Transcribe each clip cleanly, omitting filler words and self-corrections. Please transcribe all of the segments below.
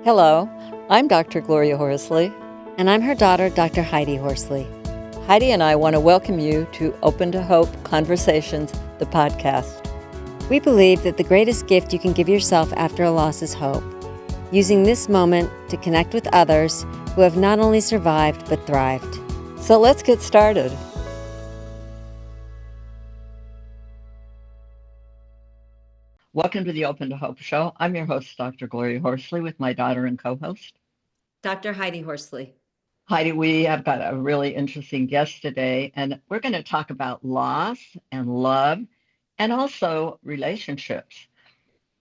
Hello, I'm Dr. Gloria Horsley. And I'm her daughter, Dr. Heidi Horsley. Heidi and I want to welcome you to Open to Hope Conversations, the podcast. We believe that the greatest gift you can give yourself after a loss is hope, using this moment to connect with others who have not only survived but thrived. So let's get started. Welcome to the Open to Hope Show. I'm your host, Dr. Gloria Horsley, with my daughter and co-host, Dr. Heidi Horsley. Heidi. We have got a really interesting guest today, and we're going to talk about loss and love and also relationships.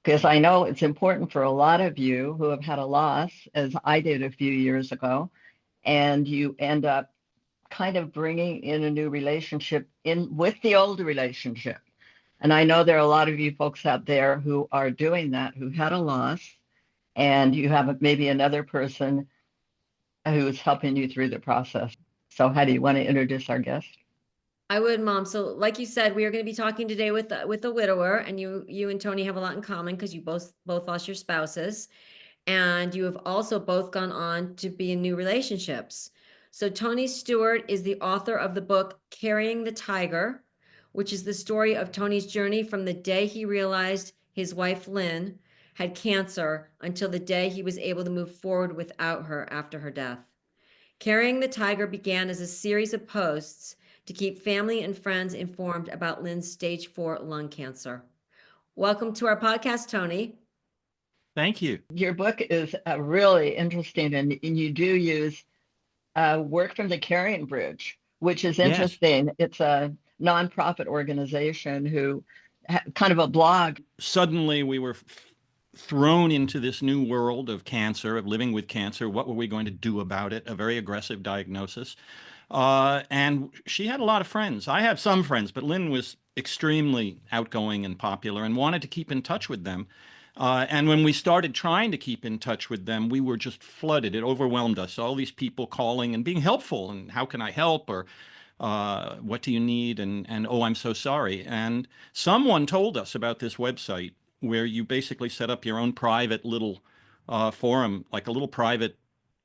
Because I know it's important for a lot of you who have had a loss, as I did a few years ago, and you end up kind of bringing in a new relationship in with the old relationship. And I know there are a lot of you folks out there who are doing that, who had a loss, and you have maybe another person who is helping you through the process. So, how do you want to introduce our guest? I would, Mom. So, like you said, we are going to be talking today with a widower, and you and Tony have a lot in common because you both lost your spouses, and you have also both gone on to be in new relationships. So, Tony Stewart is the author of the book Carrying the Tiger, which is the story of Tony's journey from the day he realized his wife Lynn had cancer until the day he was able to move forward without her after her death. Carrying the Tiger began as a series of posts to keep family and friends informed about Lynn's stage 4 lung cancer. Welcome to our podcast, Tony. Thank you. Your book is really interesting, and you do use work from the Carrying Bridge, which is interesting. Yes. It's a nonprofit organization who kind of a blog. Suddenly we were thrown into this new world of cancer, of living with cancer. What were we going to do about it? A very aggressive diagnosis. And she had a lot of friends. I have some friends, but Lynn was extremely outgoing and popular and wanted to keep in touch with them. And when we started trying to keep in touch with them, we were just flooded. It overwhelmed us. All these people calling and being helpful, and how can I help? Or what do you need? And oh, I'm so sorry. And someone told us about this website where you basically set up your own private little forum, like a little private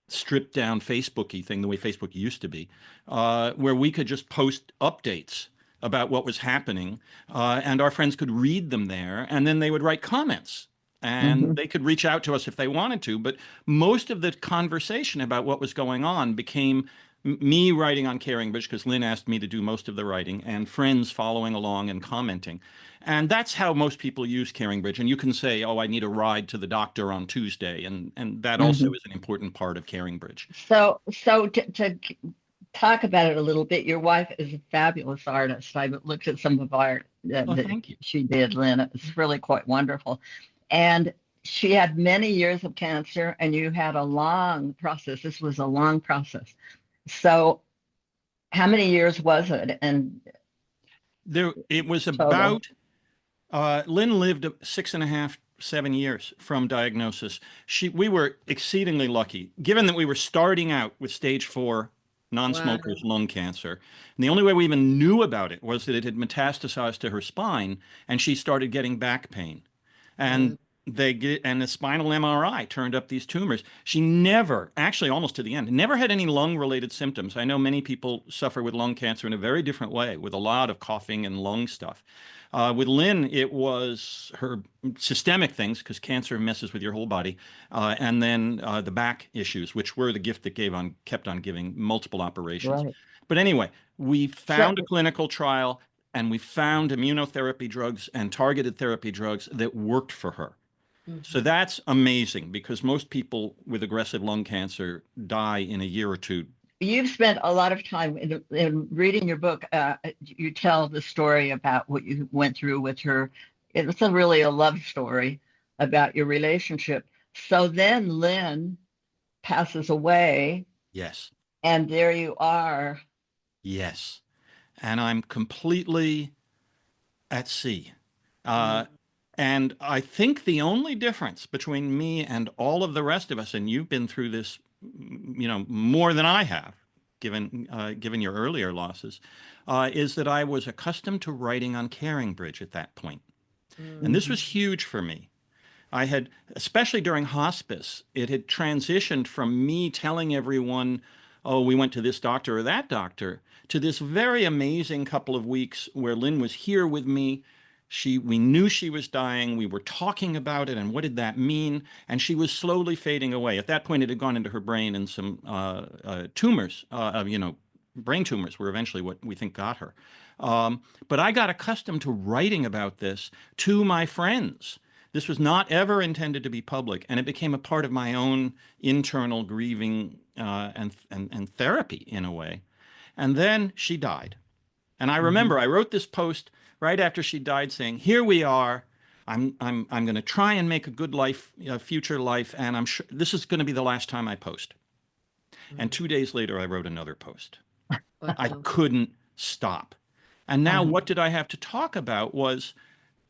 stripped down Facebook-y thing, the way Facebook used to be, where we could just post updates about what was happening, and our friends could read them there, and then they would write comments. And they could reach out to us if they wanted to. But most of the conversation about what was going on became me writing on Carrying Bridge, because Lynn asked me to do most of the writing, and friends following along and commenting. And that's how most people use Carrying Bridge. And you can say, oh, I need a ride to the doctor on Tuesday. And that also is an important part of Carrying Bridge. So to talk about it a little bit, your wife is a fabulous artist. I looked at some of art that she did, Lynn. It's really quite wonderful. And she had many years of cancer, and you had a long process. This was a long process. So how many years was it? And it was about, Lynn lived 6.5, 7 years from diagnosis. We were exceedingly lucky, given that we were starting out with stage 4 non-smokers lung cancer. And the only way we even knew about it was that it had metastasized to her spine, and she started getting back pain. And the spinal MRI turned up these tumors. She never, actually almost to the end, never had any lung-related symptoms. I know many people suffer with lung cancer in a very different way, with a lot of coughing and lung stuff. With Lynn, it was her systemic things, because cancer messes with your whole body, and then the back issues, which were the gift that kept on giving, multiple operations. Right. But anyway, we found a clinical trial, and we found immunotherapy drugs and targeted therapy drugs that worked for her. So that's amazing, because most people with aggressive lung cancer die in a year or two. You've spent a lot of time in reading your book. You tell the story about what you went through with her. It's really a love story about your relationship. So then Lynn passes away. Yes. And there you are. Yes. And I'm completely at sea. And I think the only difference between me and all of the rest of us, and you've been through this, more than I have, given your earlier losses, is that I was accustomed to writing on Carrying Bridge at that point. And this was huge for me. I had, especially during hospice, it had transitioned from me telling everyone, oh, we went to this doctor or that doctor, to this very amazing couple of weeks where Lynn was here with me. We knew she was dying. We were talking about it and what did that mean? And she was slowly fading away. At that point, it had gone into her brain, and some tumors, brain tumors were eventually what we think got her. But I got accustomed to writing about this to my friends. This was not ever intended to be public, and it became a part of my own internal grieving and therapy in a way. And then she died. And I remember I wrote this post right after she died saying, here we are. I'm going to try and make a good life, future life, and I'm sure this is going to be the last time I post. And 2 days later, I wrote another post. I couldn't stop. And now what did I have to talk about was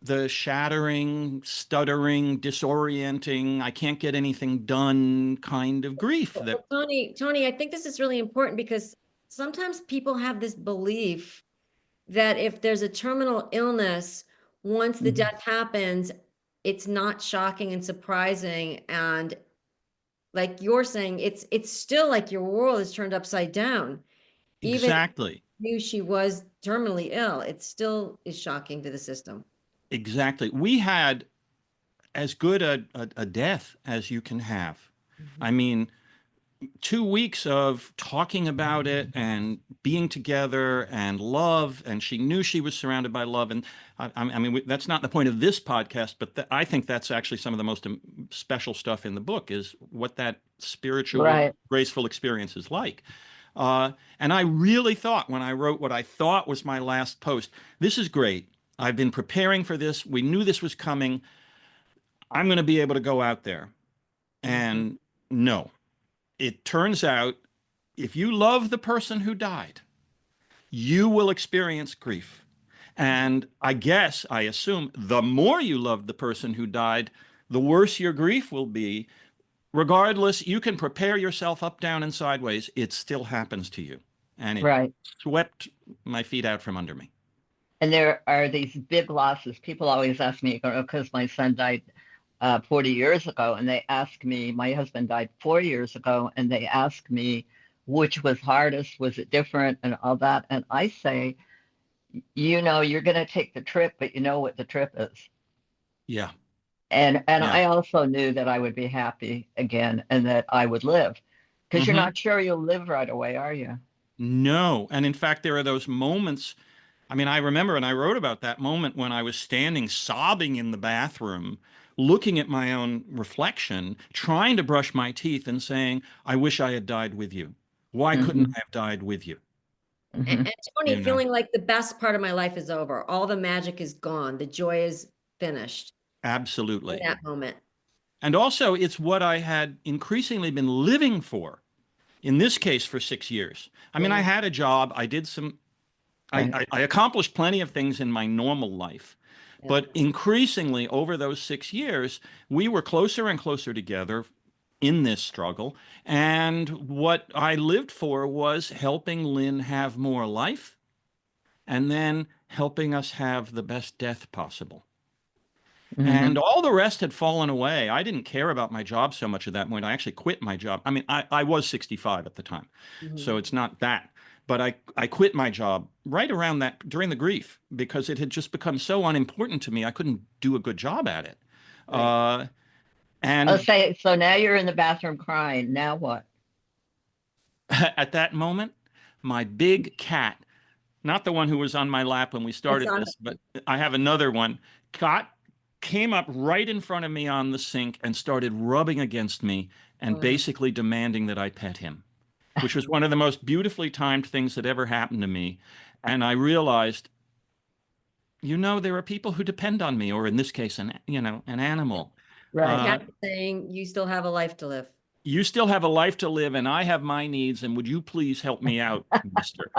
the shattering, stuttering, disorienting, I can't get anything done kind of grief that Tony, I think this is really important because sometimes people have this belief that if there's a terminal illness, once the death happens, it's not shocking and surprising. And like you're saying, it's still like your world is turned upside down. Even exactly. if you knew she was terminally ill, it still is shocking to the system. Exactly. We had as good a death as you can have. I mean, 2 weeks of talking about it and being together and love, and she knew she was surrounded by love. And I mean, that's not the point of this podcast, but I think that's actually some of the most special stuff in the book is what that spiritual, graceful experience is like. And I really thought when I wrote what I thought was my last post, this is great. I've been preparing for this. We knew this was coming. I'm going to be able to go out there. And no, it turns out if you love the person who died, you will experience grief. And I assume the more you love the person who died, the worse your grief will be. Regardless, you can prepare yourself up, down, and sideways. It still happens to you. And it swept my feet out from under me. And there are these big losses. People always ask me, because my son died 40 years ago, and they ask me, my husband died 4 years ago, and they ask me, which was hardest? Was it different? And all that. And I say, you're going to take the trip, but you know what the trip is. Yeah. And I also knew that I would be happy again and that I would live, because you're not sure you'll live right away, are you? No. And in fact, there are those moments. I mean, I remember, and I wrote about that moment when I was standing sobbing in the bathroom, looking at my own reflection, trying to brush my teeth and saying, I wish I had died with you. Why couldn't I have died with you? And Tony, feeling like the best part of my life is over. All the magic is gone. The joy is finished. Absolutely. In that moment. And also, it's what I had increasingly been living for, in this case, for 6 years. I mean, I had a job. I did some, I accomplished plenty of things in my normal life. But increasingly over those 6 years, we were closer and closer together in this struggle. And what I lived for was helping Lynn have more life and then helping us have the best death possible. And all the rest had fallen away. I didn't care about my job so much at that point. I actually quit my job. I mean, I was 65 at the time, so it's not that. But I quit my job right around that, during the grief, because it had just become so unimportant to me. I couldn't do a good job at it. So now you're in the bathroom crying. Now what? At that moment, my big cat, not the one who was on my lap when we started this, but I have another one, came up right in front of me on the sink and started rubbing against me and basically demanding that I pet him, which was one of the most beautifully timed things that ever happened to me. And I realized, there are people who depend on me, or in this case, an animal. Right. Saying you still have a life to live. You still have a life to live, and I have my needs, and would you please help me out, mister?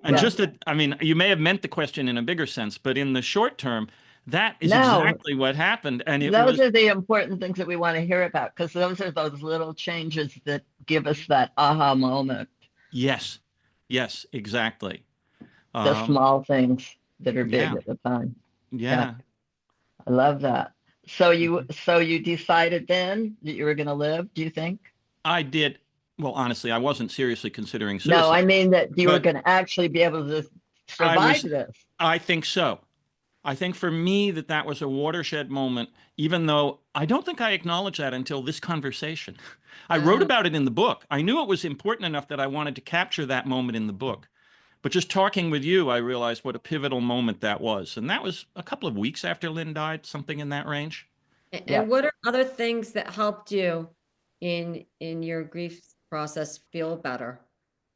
And you may have meant the question in a bigger sense, but in the short term, that is exactly what happened. And those are the important things that we want to hear about, because those are those little changes that give us that aha moment. Yes, exactly. The small things that are big at the time. Yeah. I love that. So you decided then that you were going to live, do you think? I did. Well, honestly, I wasn't seriously considering No, suicide, I mean that you were but going to actually be able to I survive was, this. I think so. I think for me that was a watershed moment, even though I don't think I acknowledged that until this conversation. I wrote Uh, about it in the book. I knew it was important enough that I wanted to capture that moment in the book. But just talking with you, I realized what a pivotal moment that was. And that was a couple of weeks after Lynn died, something in that range. Yeah. and what are other things that helped you in your grief process feel better?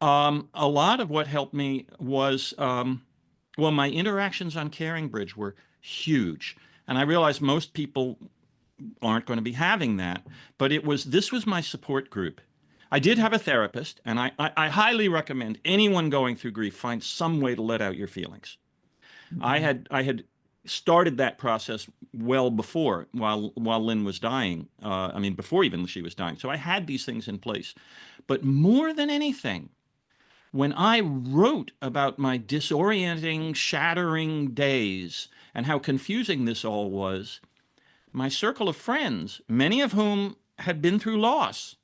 A lot of what helped me was, well, my interactions on Caring Bridge were huge. And I realized most people aren't going to be having that. But this was my support group. I did have a therapist, and I highly recommend anyone going through grief find some way to let out your feelings. Mhm. I had started that process well before, while Lynn was dying. I mean, before even she was dying. So I had these things in place. But more than anything, when I wrote about my disorienting, shattering days and how confusing this all was, my circle of friends, many of whom had been through loss,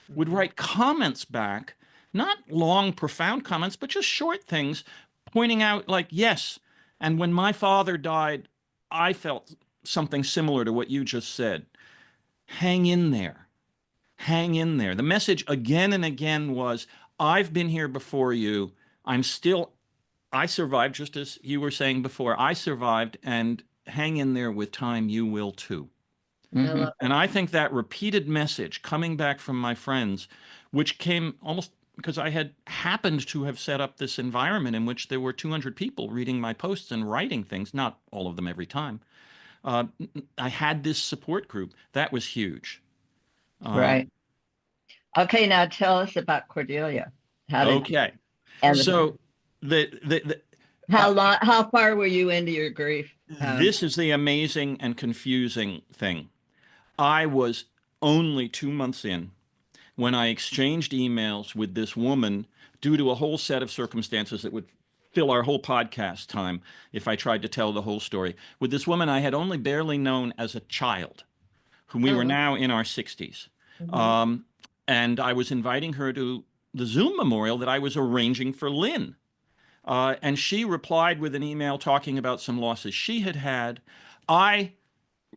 would Mhm. write comments back, not long, profound comments, but just short things, pointing out, like, yes, and when my father died, I felt something similar to what you just said. Hang in there. Hang in there. The message again and again was, I've been here before you. I survived, just as you were saying before. I survived, and hang in there with time, you will too. I Mhm. love And I think that repeated message coming back from my friends, which came almost because I had happened to have set up this environment in which there were 200 people reading my posts and writing things, not all of them every time. Uh, I had this support group. That was huge. Um, Right. Okay, now tell us about Cordelia. How did okay. and So the how uh, long? How far were you into your grief? this is the amazing and confusing thing. I was only 2 months in when I exchanged emails with this woman due to a whole set of circumstances that would fill our whole podcast time if I tried to tell the whole story. With this woman I had only barely known as a child, whom we were Oh, now in our 60s. mhm. Um, and I was inviting her to the Zoom memorial that I was arranging for Lynn. And she replied with an email talking about some losses she had had. I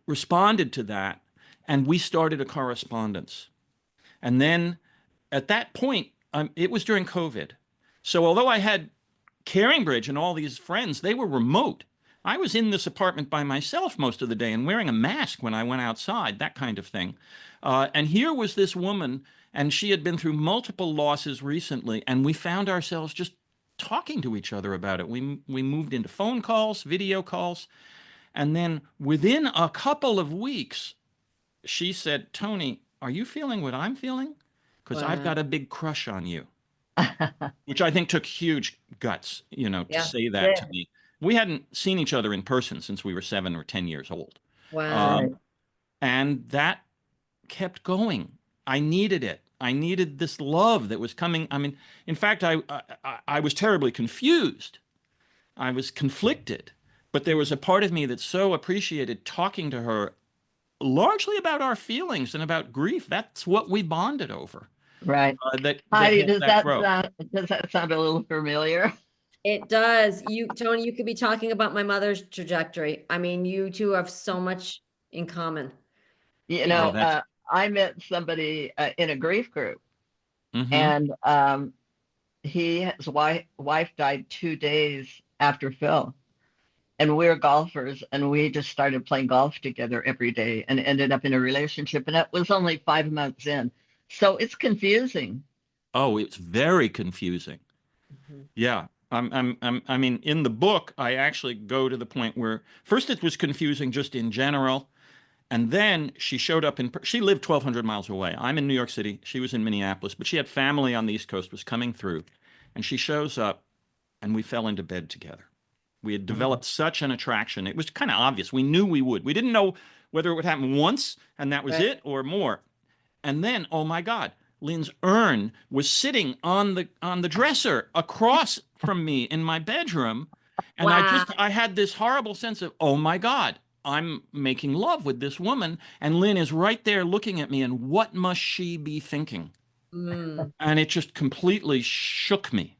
responded to that, and we started a correspondence. And then at that point, it was during COVID. So although I had Caringbridge and all these friends, they were remote. I was in this apartment by myself most of the day and wearing a mask when I went outside, that kind of thing. And here was this woman, and she had been through multiple losses recently, and we found ourselves just talking to each other about it. We moved into phone calls, video calls, and then within a couple of weeks, she said, Tony, are you feeling what I'm feeling? Because I've Wow. got a big crush on you, which I think took huge guts, to Yeah. say that Yeah. to me. We hadn't seen each other in person since we were 7 or 10 years old. Wow. Right. Um, and that kept going. I needed it. I needed this love that was coming. I mean, in fact, I was terribly confused. I was conflicted. But there was a part of me that so appreciated talking to her largely about our feelings and about grief. That's what we bonded over. Right. That Heidi, helped that grow. does that sound a little familiar? It does. Tony, you could be talking about my mother's trajectory. I mean, you two have so much in common You Oh, because know, that's. I met somebody in a grief group, Mm-hmm. and his wife died 2 days after Phil. And we're golfers, and we just started playing golf together every day and ended up in a relationship. And it was only 5 months in. So it's confusing. Oh, it's very confusing. Mhm. Yeah. I mean, in the book, I actually go to the point where first it was confusing just in general. And then she showed up she lived 1,200 miles away. I'm in New York City. She was in Minneapolis, but she had family on the East Coast, was coming through. And she shows up, and we fell into bed together. We had Mhm. developed such an attraction. It was kind of obvious. We knew we would. We didn't know whether it would happen once and that was Right. it or more. And then, oh my God, Lynn's urn was sitting on the dresser across from me in my bedroom. And Wow. I had this horrible sense of, oh my God, I'm making love with this woman, and Lynn is right there looking at me, and what must she be thinking? Mm. And it just completely shook me.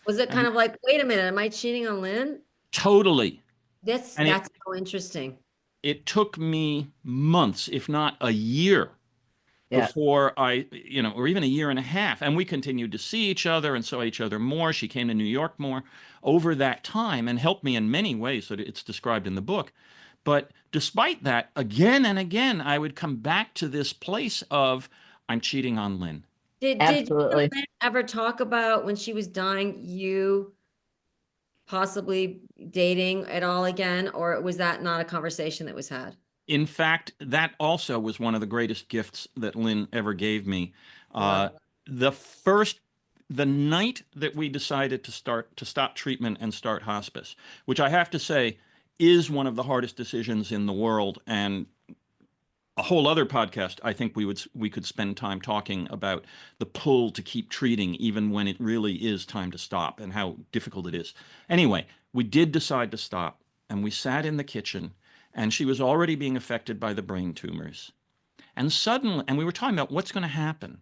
Was it And kind of like, wait a minute, am I cheating on Lynn? totally. That's And so interesting. it took me months, if not a year, Yeah. before or even a year and a half. And we continued to see each other and saw each other more. She came to New York more over that time and helped me in many ways that it's described in the book. But despite that, again and again, I would come back to this place of, I'm cheating on Lynn. Did you and Absolutely. Lynn ever talk about when she was dying, you possibly dating at all again, or was that not a conversation that was had? In fact, that also was one of the greatest gifts that Lynn ever gave me. Love The night that we decided to stop treatment and start hospice, which I have to say is one of the hardest decisions in the world, and a whole other podcast, I think we could spend time talking about the pull to keep treating even when it really is time to stop and how difficult it is. Anyway, we did decide to stop, and we sat in the kitchen, and she was already being affected by the brain tumors. And suddenly, and we were talking about what's going to happen.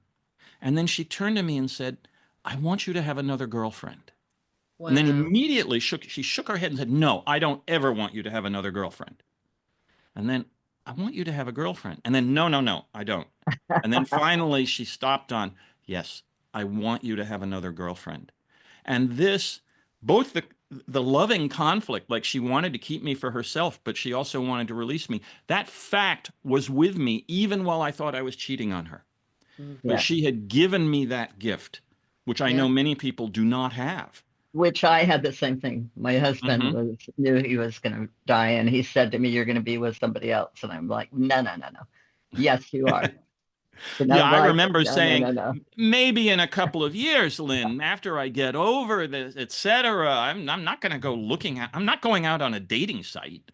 And then she turned to me and said, I want you to have another girlfriend. Wow. And then immediately she shook her head and said, no, I don't ever want you to have another girlfriend. And then, I want you to have a girlfriend. And then, no, I don't. And then finally she stopped on, yes, I want you to have another girlfriend. And this, both the loving conflict, like she wanted to keep me for herself, but she also wanted to release me. That fact was with me even while I thought I was cheating on her. Mm-hmm. But she had given me that gift, which I know many people do not have. Which I had the same thing. My husband knew he was going to die, and he said to me, "You're going to be with somebody else." And I'm like, "No. Yes, you are." Yeah, I remember saying, maybe in a couple of years, Lynn, after I get over this, etc., I'm not going to go I'm not going out on a dating site.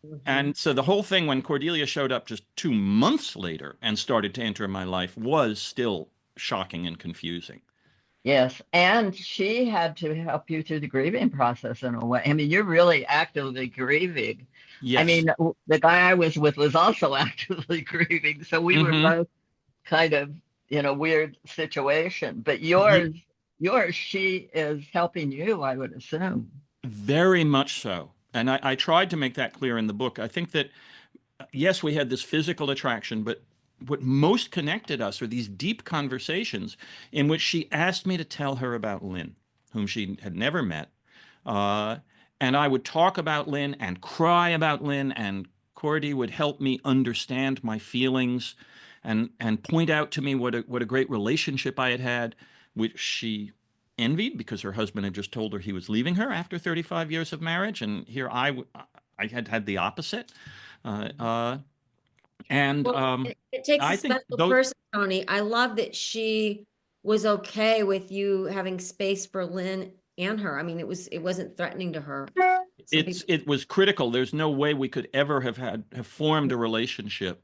Mm-hmm. And so the whole thing, when Cordelia showed up just 2 months later and started to enter my life, was still shocking and confusing. Yes, and she had to help you through the grieving process in a way. I mean, you're really actively grieving. Yes. I mean, the guy I was with was also actively grieving, so we were both kind of in a weird situation. But yours, she is helping you, I would assume. Very much so. And I tried to make that clear in the book. I think that, yes, we had this physical attraction, but what most connected us are these deep conversations in which she asked me to tell her about Lynn, whom she had never met. And I would talk about Lynn and cry about Lynn, and Cordy would help me understand my feelings and point out to me what a great relationship I had, which she envied because her husband had just told her he was leaving her after 35 years of marriage. And here I had the opposite. It takes a special person, Tony. I love that she was okay with you having space for Lynn and her. I mean, it wasn't threatening to her. It was critical. There's no way we could ever have formed a relationship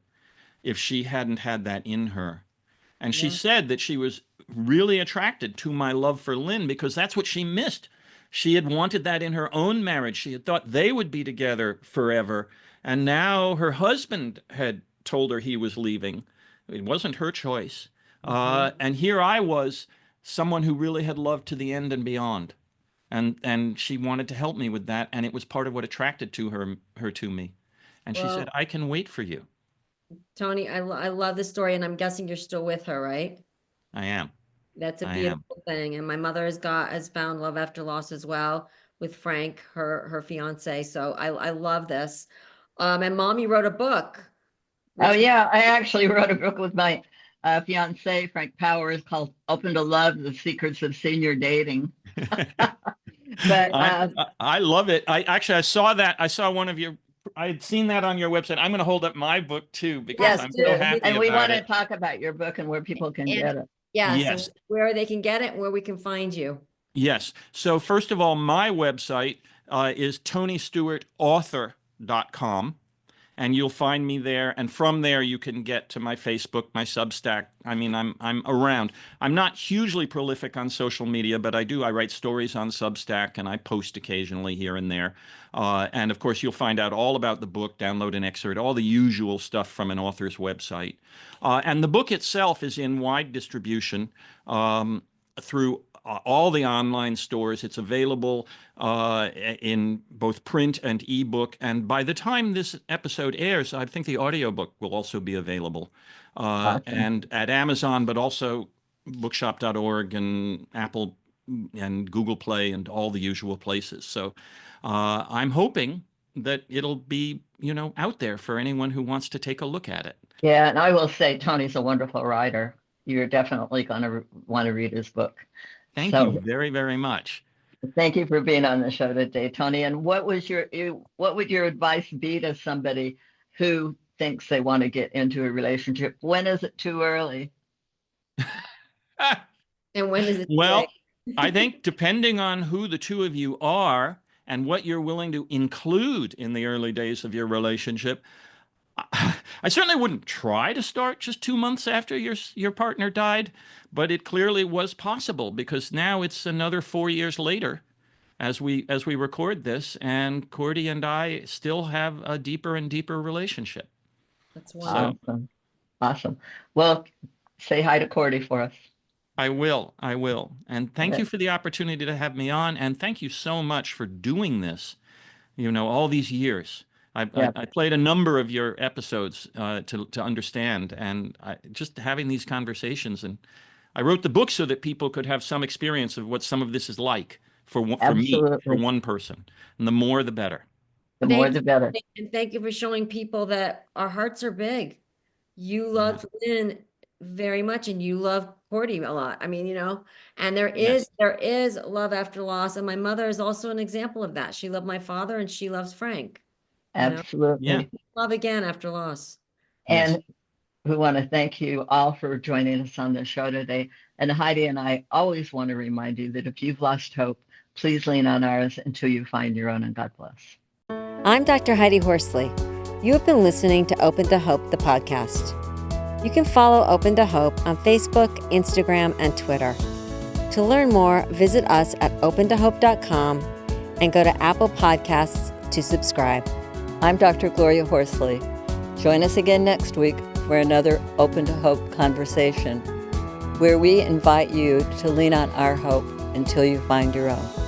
if she hadn't had that in her. And she said that she was really attracted to my love for Lynn because that's what she missed. She had wanted that in her own marriage. She had thought they would be together forever. And now her husband had told her he was leaving. It wasn't her choice. And here I was, someone who really had loved to the end and beyond. And she wanted to help me with that. And it was part of what attracted her to me. And she said, I can wait for you. Tony, I love this story, and I'm guessing you're still with her, right? I am. That's a beautiful thing. And my mother has found love after loss as well with Frank, her fiance. So I love this. And Mom, you wrote a book. Oh yeah, I actually wrote a book with my fiance Frank Powers called "Open to Love: The Secrets of Senior Dating." But I love it. I saw that. I saw one of your. I had seen that on your website. I'm going to hold up my book too because I'm so happy and we about want to talk about your book and where people can get it. Yes. So where they can get it, where we can find you. Yes. So first of all, my website is TonyStewartAuthor.com. and you'll find me there. And from there, you can get to my Facebook, my Substack. I mean, I'm around. I'm not hugely prolific on social media, but I write stories on Substack, and I post occasionally here and there. And of course, you'll find out all about the book, download an excerpt, all the usual stuff from an author's website. And the book itself is in wide distribution through all the online stores. It's available in both print and ebook. And by the time this episode airs, I think the audiobook will also be available and at Amazon, but also bookshop.org and Apple and Google Play and all the usual places. So I'm hoping that it'll be, out there for anyone who wants to take a look at it. Yeah, and I will say Tony's a wonderful writer. You're definitely going to want to read his book. Thank you very, very much. Thank you for being on the show today, Tony. And what would your advice be to somebody who thinks they want to get into a relationship? When is it too early? And when is it too Well, late? I think depending on who the two of you are and what you're willing to include in the early days of your relationship, I certainly wouldn't try to start just 2 months after your partner died, but it clearly was possible because now it's another 4 years later as we record this, and Cordy and I still have a deeper and deeper relationship. That's wonderful. Awesome. Well, say hi to Cordy for us. I will. And thank you for the opportunity to have me on, and thank you so much for doing this, all these years. I played a number of your episodes to understand, and just having these conversations. And I wrote the book so that people could have some experience of what some of this is like for me, for one person. And the more, the better. The more, the better. And thank you for showing people that our hearts are big. You love Lynn very much, and you love Cordy a lot. I mean, and there is love after loss. And my mother is also an example of that. She loved my father, and she loves Frank. Absolutely. Yeah. Love again after loss. And we want to thank you all for joining us on the show today. And Heidi and I always want to remind you that if you've lost hope, please lean on ours until you find your own, and God bless. I'm Dr. Heidi Horsley. You have been listening to Open to Hope, the podcast. You can follow Open to Hope on Facebook, Instagram, and Twitter. To learn more, visit us at opentohope.com and go to Apple Podcasts to subscribe. I'm Dr. Gloria Horsley. Join us again next week for another Open to Hope conversation, where we invite you to lean on our hope until you find your own.